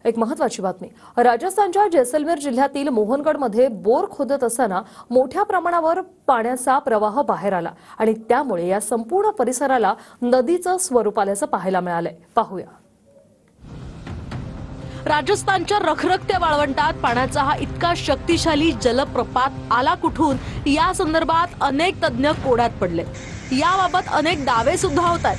एक महत्त्वाची बातमी। राजस्थानच्या जैसलमेर जिल्ह्यातील मोहनगडमध्ये बोर खोदत असताना मोठ्या प्रमाणावर पाण्याचा प्रवाह बाहेर आला आणि त्यामुळे या संपूर्ण परिसराला नदीचं स्वरूप आल्याचं पाहायला मिळालंय। पाहूया। राजस्थानच्या रखरखत्या वाळवंटात पाण्याचा हा इतका शक्तिशाली जलप्रपात आला कुठून या संदर्भात अनेक तज्ञ कोड्यात पडले। याबाबत अनेक दावे सुद्धा होतात।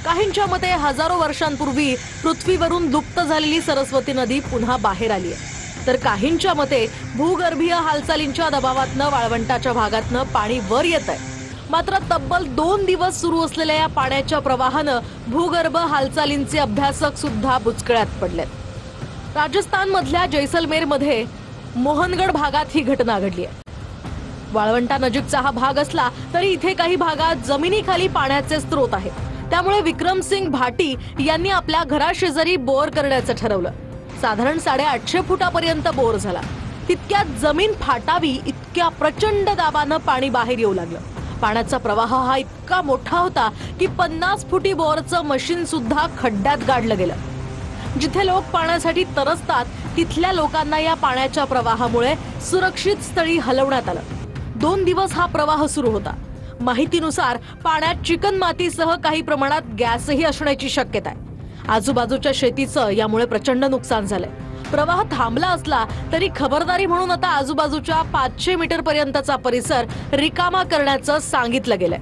काहींच्या मते हजारो वर्षांपूर्वी पृथ्वीवरून लुप्त झालेली सरस्वती नदी पुन्हा बाहेर आली आहे, तर काहींच्या मते भूगर्भीय हालचालींच्या दबावातनं वाळवंटाच्या भागातनं पाणी वर येत आहे। मात्र तब्बल 2 दिवस सुरू असलेल्या या पाण्याच्या प्रवाहानं भूगर्भ हालचालींचे अभ्यासक सुद्धा बुचकळ्यात पडलेत। राजस्थान मधल्या जैसलमेर मध्ये मोहनगड भागात ही घटना घडली आहे। वाळवंटा नजीकचा हा भाग असला तरी इथे काही भागात जमिनीखाली पाण्याचे स्रोत आहेत। त्यामुळे विक्रमसिंग भाटी यांनी आपल्या घराशेजारी बोर करण्याचं ठरवलं। साधारण 850 फुटापर्यंत बोर झाला। तितक्यात जमीन फाटावी इतक्या प्रचंड दाबानं पाणी बाहेर येऊ लागलं। पाण्याचा प्रवाह हा इतका मोठा होता की 50 फुटी बोरचं मशीन सुद्धा खड्ड्यात गाडलं गेलं। जिथे लोक पाण्यासाठी तरसतात तिथल्या लोकांना या पाण्याच्या प्रवाहामुळे सुरक्षित स्थळी हलवण्यात आलं। 2 दिवस हा प्रवाह सुरू होता। माहितीनुसार पाण्यात चिकन मातीसह काही प्रमाणात गॅसही असण्याची शक्यता आहे। आजूबाजूच्या शेतीचं यामुळे प्रचंड नुकसान झालंय। प्रवाह थांबला असला तरी खबरदारी म्हणून आता आजूबाजूच्या 500 मीटर पर्यंतचा परिसर रिकामा करण्याचं सांगितलं गेलंय।